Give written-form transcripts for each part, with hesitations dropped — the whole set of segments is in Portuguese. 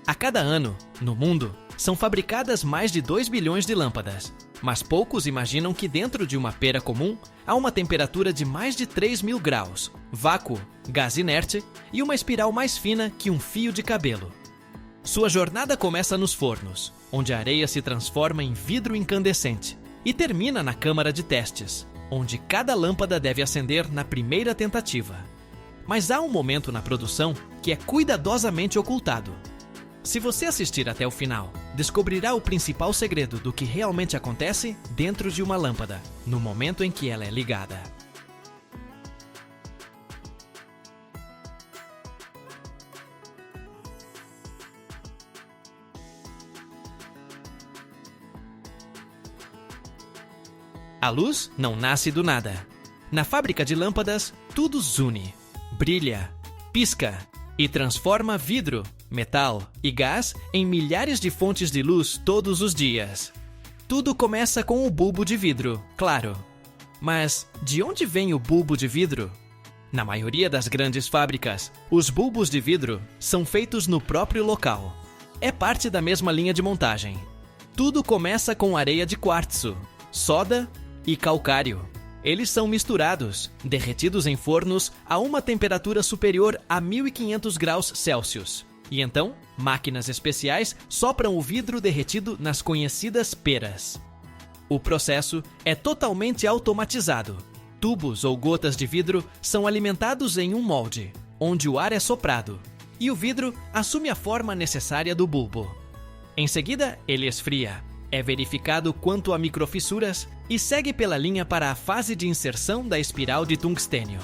A cada ano, no mundo, são fabricadas mais de 2 bilhões de lâmpadas, mas poucos imaginam que dentro de uma pera comum há uma temperatura de mais de 3.000 graus, vácuo, gás inerte e uma espiral mais fina que um fio de cabelo. Sua jornada começa nos fornos, onde a areia se transforma em vidro incandescente, e termina na câmara de testes, onde cada lâmpada deve acender na primeira tentativa. Mas há um momento na produção que é cuidadosamente ocultado. Se você assistir até o final, descobrirá o principal segredo do que realmente acontece dentro de uma lâmpada, no momento em que ela é ligada. A luz não nasce do nada. Na fábrica de lâmpadas, tudo zune, brilha, pisca e transforma vidro, metal e gás em milhares de fontes de luz todos os dias. Tudo começa com o bulbo de vidro, claro. Mas de onde vem o bulbo de vidro? Na maioria das grandes fábricas, os bulbos de vidro são feitos no próprio local. É parte da mesma linha de montagem. Tudo começa com areia de quartzo, soda e calcário. Eles são misturados, derretidos em fornos a uma temperatura superior a 1.500 graus Celsius. E então, máquinas especiais sopram o vidro derretido nas conhecidas peras. O processo é totalmente automatizado. Tubos ou gotas de vidro são alimentados em um molde, onde o ar é soprado, e o vidro assume a forma necessária do bulbo. Em seguida, ele esfria. É verificado quanto a microfissuras e segue pela linha para a fase de inserção da espiral de tungstênio.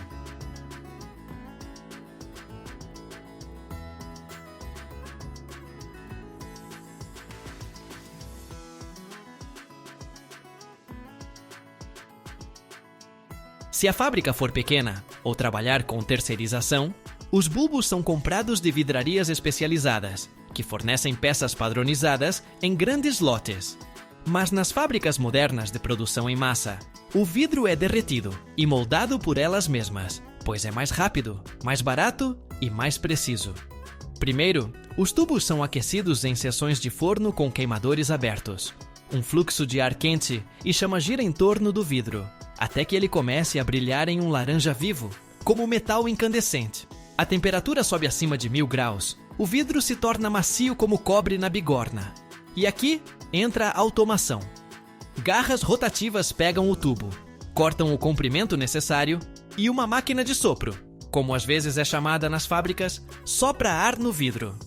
Se a fábrica for pequena ou trabalhar com terceirização, os bulbos são comprados de vidrarias especializadas, que fornecem peças padronizadas em grandes lotes. Mas nas fábricas modernas de produção em massa, o vidro é derretido e moldado por elas mesmas, pois é mais rápido, mais barato e mais preciso. Primeiro, os tubos são aquecidos em seções de forno com queimadores abertos. Um fluxo de ar quente e chama gira em torno do vidro, até que ele comece a brilhar em um laranja vivo, como metal incandescente. A temperatura sobe acima de 1.000 graus. O vidro se torna macio como cobre na bigorna. E aqui entra a automação. Garras rotativas pegam o tubo, cortam o comprimento necessário e uma máquina de sopro, como às vezes é chamada nas fábricas, sopra ar no vidro.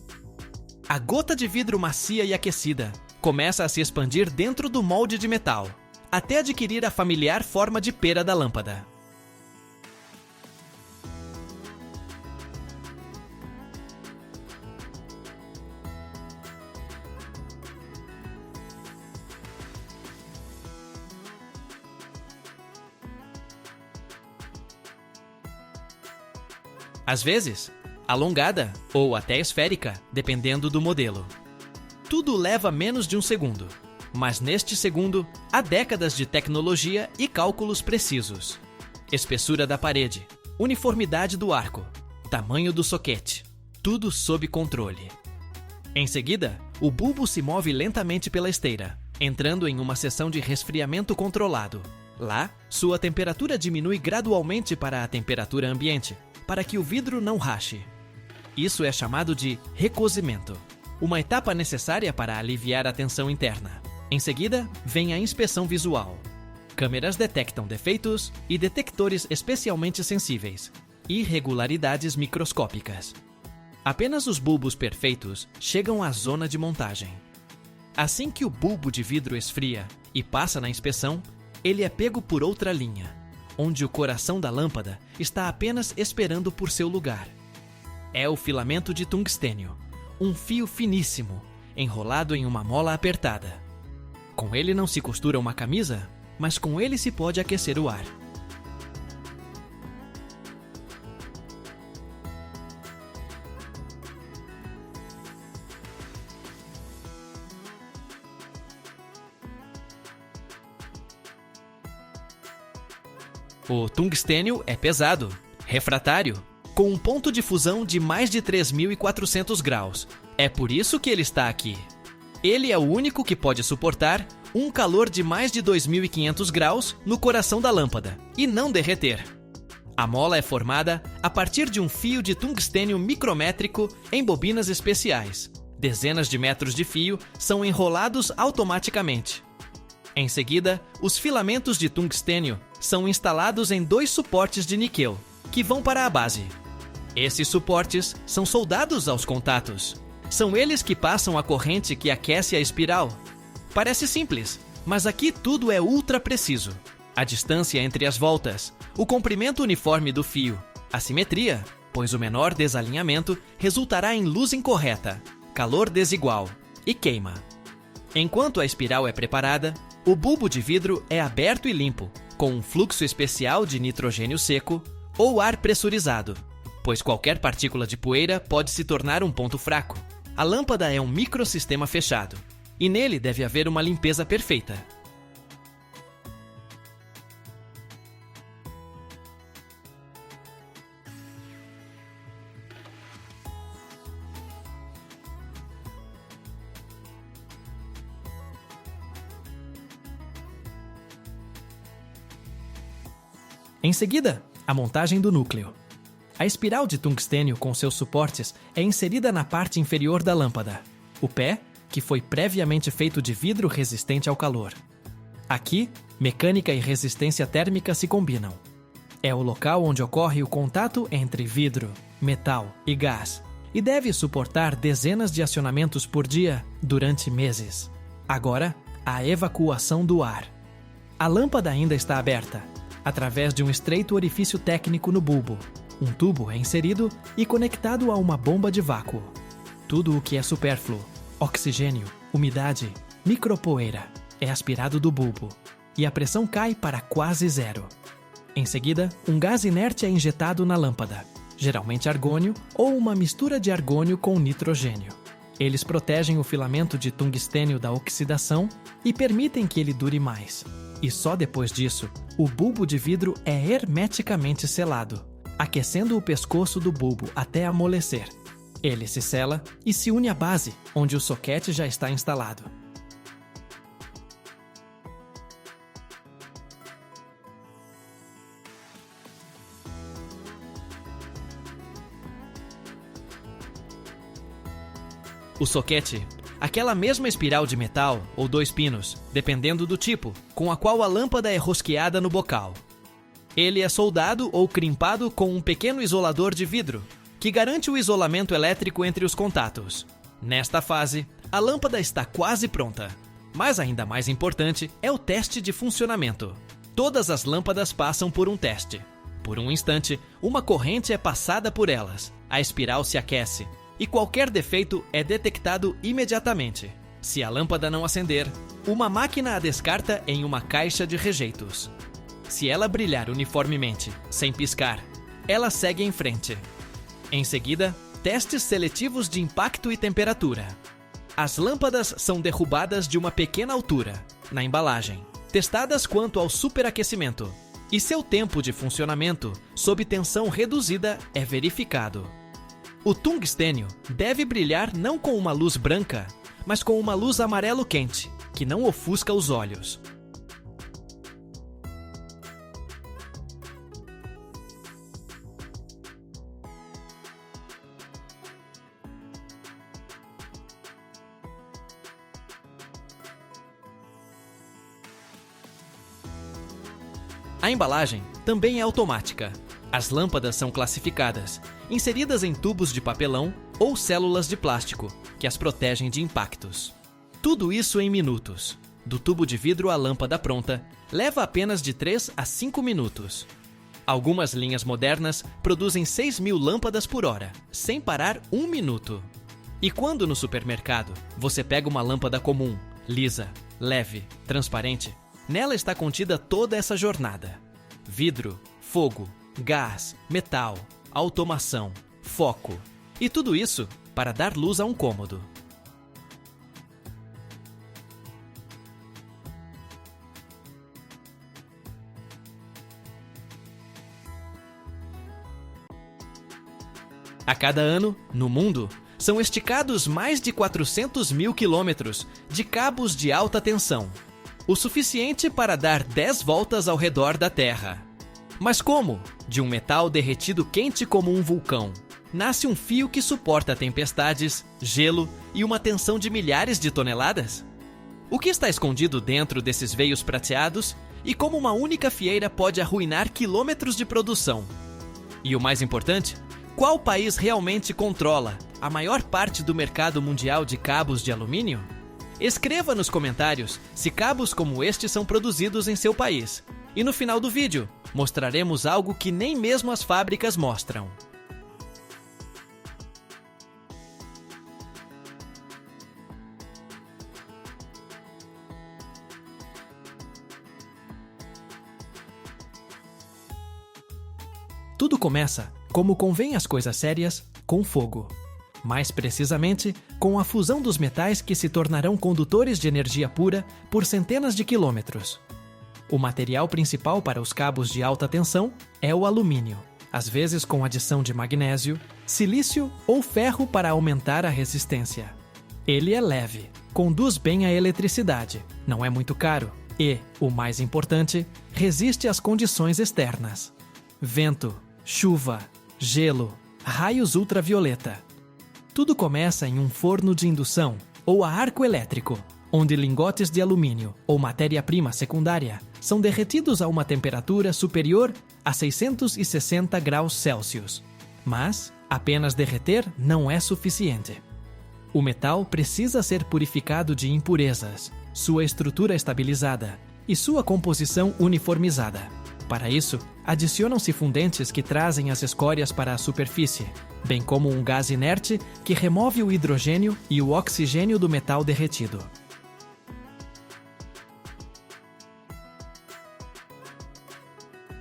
A gota de vidro macia e aquecida começa a se expandir dentro do molde de metal, até adquirir a familiar forma de pera da lâmpada. Às vezes, alongada ou até esférica, dependendo do modelo. Tudo leva menos de um segundo, mas neste segundo há décadas de tecnologia e cálculos precisos. Espessura da parede, uniformidade do arco, tamanho do soquete, tudo sob controle. Em seguida, o bulbo se move lentamente pela esteira, entrando em uma seção de resfriamento controlado. Lá, sua temperatura diminui gradualmente para a temperatura ambiente, para que o vidro não rache. Isso é chamado de recozimento, uma etapa necessária para aliviar a tensão interna. Em seguida, vem a inspeção visual. Câmeras detectam defeitos e detectores especialmente sensíveis, irregularidades microscópicas. Apenas os bulbos perfeitos chegam à zona de montagem. Assim que o bulbo de vidro esfria e passa na inspeção, ele é pego por outra linha, onde o coração da lâmpada está apenas esperando por seu lugar. É o filamento de tungstênio, um fio finíssimo, enrolado em uma mola apertada. Com ele não se costura uma camisa, mas com ele se pode aquecer o ar. O tungstênio é pesado, refratário, com um ponto de fusão de mais de 3.400 graus. É por isso que ele está aqui. Ele é o único que pode suportar um calor de mais de 2.500 graus no coração da lâmpada e não derreter. A mola é formada a partir de um fio de tungstênio micrométrico em bobinas especiais. Dezenas de metros de fio são enrolados automaticamente. Em seguida, os filamentos de tungstênio são instalados em 2 suportes de níquel, que vão para a base. Esses suportes são soldados aos contatos. São eles que passam a corrente que aquece a espiral. Parece simples, mas aqui tudo é ultra preciso. A distância entre as voltas, o comprimento uniforme do fio, a simetria, pois o menor desalinhamento resultará em luz incorreta, calor desigual e queima. Enquanto a espiral é preparada, o bulbo de vidro é aberto e limpo, com um fluxo especial de nitrogênio seco ou ar pressurizado, pois qualquer partícula de poeira pode se tornar um ponto fraco. A lâmpada é um microsistema fechado, e nele deve haver uma limpeza perfeita. Em seguida, a montagem do núcleo. A espiral de tungstênio com seus suportes é inserida na parte inferior da lâmpada. O pé, que foi previamente feito de vidro resistente ao calor. Aqui, mecânica e resistência térmica se combinam. É o local onde ocorre o contato entre vidro, metal e gás, e deve suportar dezenas de acionamentos por dia durante meses. Agora, a evacuação do ar. A lâmpada ainda está aberta, através de um estreito orifício técnico no bulbo. Um tubo é inserido e conectado a uma bomba de vácuo. Tudo o que é supérfluo, oxigênio, umidade, micropoeira, é aspirado do bulbo, e a pressão cai para quase zero. Em seguida, um gás inerte é injetado na lâmpada, geralmente argônio ou uma mistura de argônio com nitrogênio. Eles protegem o filamento de tungstênio da oxidação e permitem que ele dure mais. E só depois disso, o bulbo de vidro é hermeticamente selado, aquecendo o pescoço do bulbo até amolecer. Ele se sela e se une à base, onde o soquete já está instalado. O soquete, aquela mesma espiral de metal ou 2 pinos, dependendo do tipo, com a qual a lâmpada é rosqueada no bocal. Ele é soldado ou crimpado com um pequeno isolador de vidro, que garante o isolamento elétrico entre os contatos. Nesta fase, a lâmpada está quase pronta. Mas ainda mais importante é o teste de funcionamento. Todas as lâmpadas passam por um teste. Por um instante, uma corrente é passada por elas, a espiral se aquece, e qualquer defeito é detectado imediatamente. Se a lâmpada não acender, uma máquina a descarta em uma caixa de rejeitos. Se ela brilhar uniformemente, sem piscar, ela segue em frente. Em seguida, testes seletivos de impacto e temperatura. As lâmpadas são derrubadas de uma pequena altura, na embalagem, testadas quanto ao superaquecimento, e seu tempo de funcionamento, sob tensão reduzida, é verificado. O tungstênio deve brilhar não com uma luz branca, mas com uma luz amarelo quente, que não ofusca os olhos. A embalagem também é automática. As lâmpadas são classificadas, inseridas em tubos de papelão ou células de plástico, que as protegem de impactos. Tudo isso em minutos. Do tubo de vidro à lâmpada pronta, leva apenas de 3 a 5 minutos. Algumas linhas modernas produzem 6.000 lâmpadas por hora, sem parar 1 minuto. E quando no supermercado você pega uma lâmpada comum, lisa, leve, transparente, nela está contida toda essa jornada. Vidro, fogo, gás, metal, automação, foco. E tudo isso para dar luz a um cômodo. A cada ano, no mundo, são esticados mais de 400 mil quilômetros de cabos de alta tensão, o suficiente para dar 10 voltas ao redor da Terra. Mas como, de um metal derretido quente como um vulcão, nasce um fio que suporta tempestades, gelo e uma tensão de milhares de toneladas? O que está escondido dentro desses veios prateados e como uma única fieira pode arruinar quilômetros de produção? E o mais importante, qual país realmente controla a maior parte do mercado mundial de cabos de alumínio? Escreva nos comentários se cabos como este são produzidos em seu país. E no final do vídeo, mostraremos algo que nem mesmo as fábricas mostram. Tudo começa, como convém às coisas sérias, com fogo. Mais precisamente, com a fusão dos metais que se tornarão condutores de energia pura por centenas de quilômetros. O material principal para os cabos de alta tensão é o alumínio, às vezes com adição de magnésio, silício ou ferro para aumentar a resistência. Ele é leve, conduz bem a eletricidade, não é muito caro e, o mais importante, resiste às condições externas. Vento, chuva, gelo, raios ultravioleta. Tudo começa em um forno de indução ou a arco elétrico, onde lingotes de alumínio ou matéria-prima secundária são derretidos a uma temperatura superior a 660 graus Celsius. Mas apenas derreter não é suficiente. O metal precisa ser purificado de impurezas, sua estrutura estabilizada e sua composição uniformizada. Para isso, adicionam-se fundentes que trazem as escórias para a superfície, bem como um gás inerte que remove o hidrogênio e o oxigênio do metal derretido.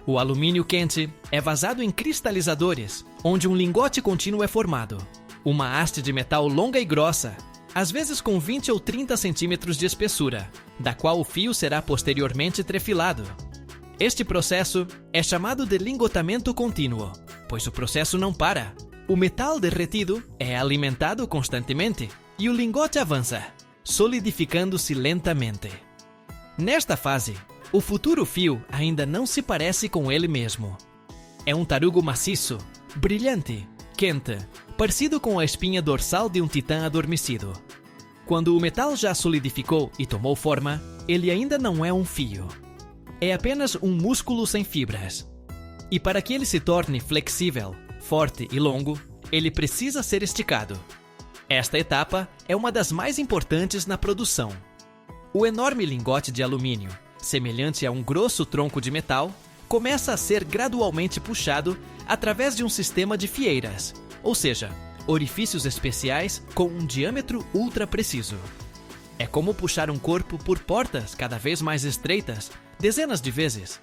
O alumínio quente é vazado em cristalizadores, onde um lingote contínuo é formado. Uma haste de metal longa e grossa, às vezes com 20 ou 30 centímetros de espessura, da qual o fio será posteriormente trefilado. Este processo é chamado de lingotamento contínuo, pois o processo não para. O metal derretido é alimentado constantemente e o lingote avança, solidificando-se lentamente. Nesta fase, o futuro fio ainda não se parece com ele mesmo. É um tarugo maciço, brilhante, quente, parecido com a espinha dorsal de um titã adormecido. Quando o metal já solidificou e tomou forma, ele ainda não é um fio. É apenas um músculo sem fibras. E para que ele se torne flexível, forte e longo, ele precisa ser esticado. Esta etapa é uma das mais importantes na produção. O enorme lingote de alumínio, semelhante a um grosso tronco de metal, começa a ser gradualmente puxado através de um sistema de fieiras, ou seja, orifícios especiais com um diâmetro ultra preciso. É como puxar um corpo por portas cada vez mais estreitas, dezenas de vezes.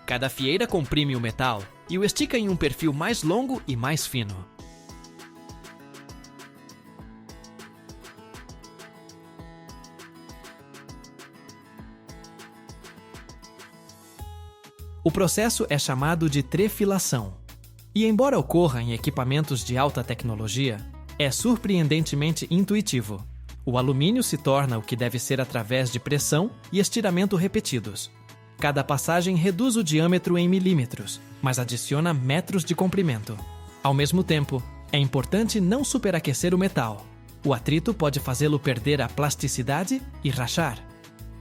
Cada fieira comprime o metal e o estica em um perfil mais longo e mais fino. O processo é chamado de trefilação. E embora ocorra em equipamentos de alta tecnologia, é surpreendentemente intuitivo. O alumínio se torna o que deve ser através de pressão e estiramento repetidos. Cada passagem reduz o diâmetro em milímetros, mas adiciona metros de comprimento. Ao mesmo tempo, é importante não superaquecer o metal. O atrito pode fazê-lo perder a plasticidade e rachar.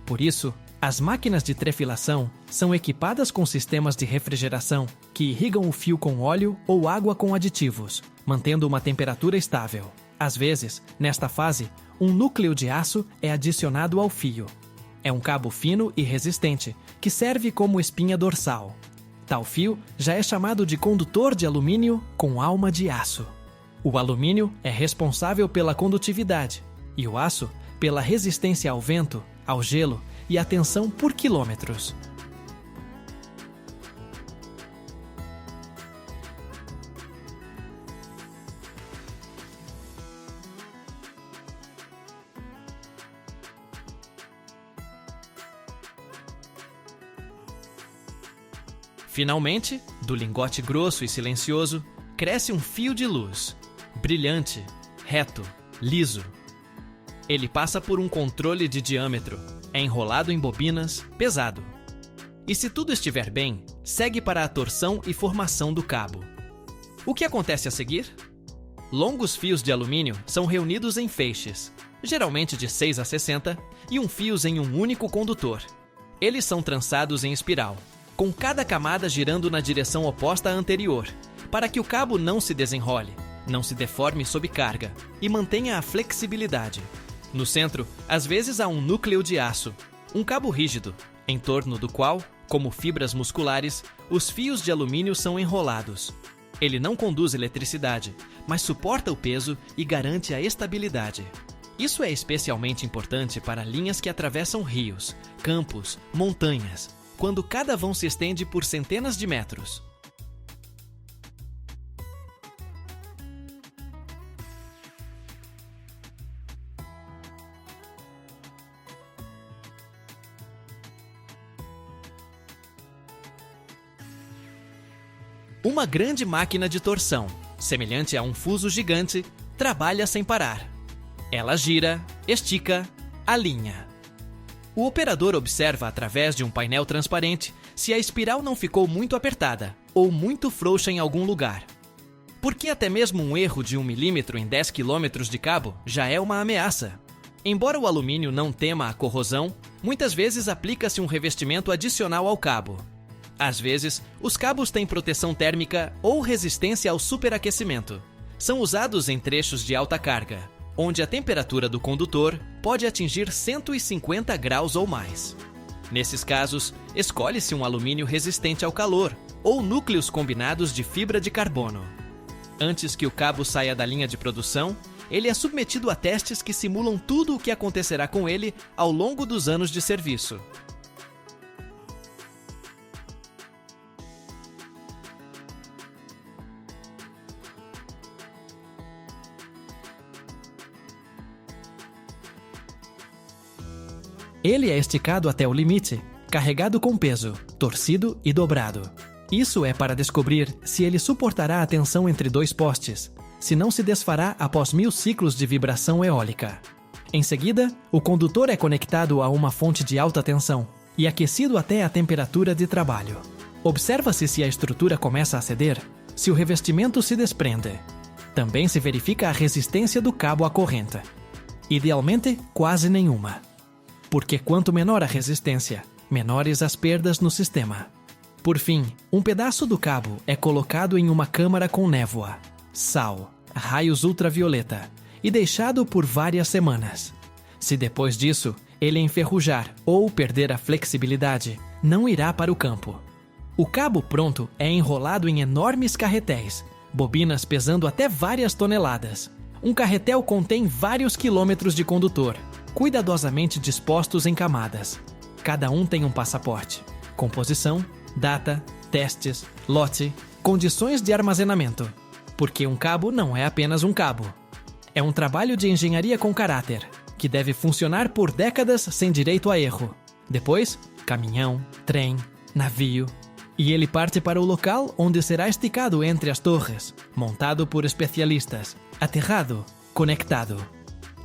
Por isso, as máquinas de trefilação são equipadas com sistemas de refrigeração que irrigam o fio com óleo ou água com aditivos, mantendo uma temperatura estável. Às vezes, nesta fase, um núcleo de aço é adicionado ao fio. É um cabo fino e resistente, que serve como espinha dorsal. Tal fio já é chamado de condutor de alumínio com alma de aço. O alumínio é responsável pela condutividade e o aço pela resistência ao vento, ao gelo e à tensão por quilômetros. Finalmente, do lingote grosso e silencioso, cresce um fio de luz, brilhante, reto, liso. Ele passa por um controle de diâmetro, é enrolado em bobinas, pesado. E se tudo estiver bem, segue para a torção e formação do cabo. O que acontece a seguir? Longos fios de alumínio são reunidos em feixes, geralmente de 6 a 60, e fios em um único condutor. Eles são trançados em espiral, com cada camada girando na direção oposta à anterior, para que o cabo não se desenrole, não se deforme sob carga e mantenha a flexibilidade. No centro, às vezes há um núcleo de aço, um cabo rígido, em torno do qual, como fibras musculares, os fios de alumínio são enrolados. Ele não conduz eletricidade, mas suporta o peso e garante a estabilidade. Isso é especialmente importante para linhas que atravessam rios, campos, montanhas, quando cada vão se estende por centenas de metros. Uma grande máquina de torção, semelhante a um fuso gigante, trabalha sem parar. Ela gira, estica, alinha. O operador observa através de um painel transparente se a espiral não ficou muito apertada ou muito frouxa em algum lugar. Porque até mesmo um erro de 1 milímetro em 10 km de cabo já é uma ameaça. Embora o alumínio não tema a corrosão, muitas vezes aplica-se um revestimento adicional ao cabo. Às vezes, os cabos têm proteção térmica ou resistência ao superaquecimento. São usados em trechos de alta carga, onde a temperatura do condutor pode atingir 150 graus ou mais. Nesses casos, escolhe-se um alumínio resistente ao calor ou núcleos combinados de fibra de carbono. Antes que o cabo saia da linha de produção, ele é submetido a testes que simulam tudo o que acontecerá com ele ao longo dos anos de serviço. Ele é esticado até o limite, carregado com peso, torcido e dobrado. Isso é para descobrir se ele suportará a tensão entre dois postes, se não se desfará após 1000 ciclos de vibração eólica. Em seguida, o condutor é conectado a uma fonte de alta tensão e aquecido até a temperatura de trabalho. Observa-se se a estrutura começa a ceder, se o revestimento se desprende. Também se verifica a resistência do cabo à corrente. Idealmente, quase nenhuma. Porque quanto menor a resistência, menores as perdas no sistema. Por fim, um pedaço do cabo é colocado em uma câmara com névoa, sal, raios ultravioleta e deixado por várias semanas. Se depois disso ele enferrujar ou perder a flexibilidade, não irá para o campo. O cabo pronto é enrolado em enormes carretéis, bobinas pesando até várias toneladas. Um carretel contém vários quilômetros de condutor, cuidadosamente dispostos em camadas. Cada um tem um passaporte, composição, data, testes, lote, condições de armazenamento. Porque um cabo não é apenas um cabo. É um trabalho de engenharia com caráter, que deve funcionar por décadas sem direito a erro. Depois, caminhão, trem, navio. E ele parte para o local onde será esticado entre as torres, montado por especialistas, aterrado, conectado.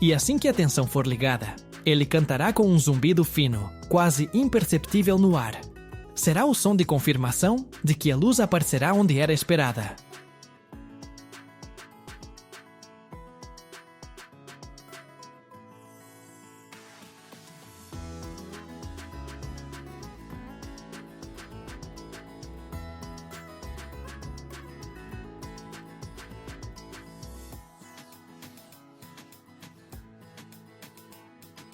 E assim que a tensão for ligada, ele cantará com um zumbido fino, quase imperceptível no ar. Será o som de confirmação de que a luz aparecerá onde era esperada.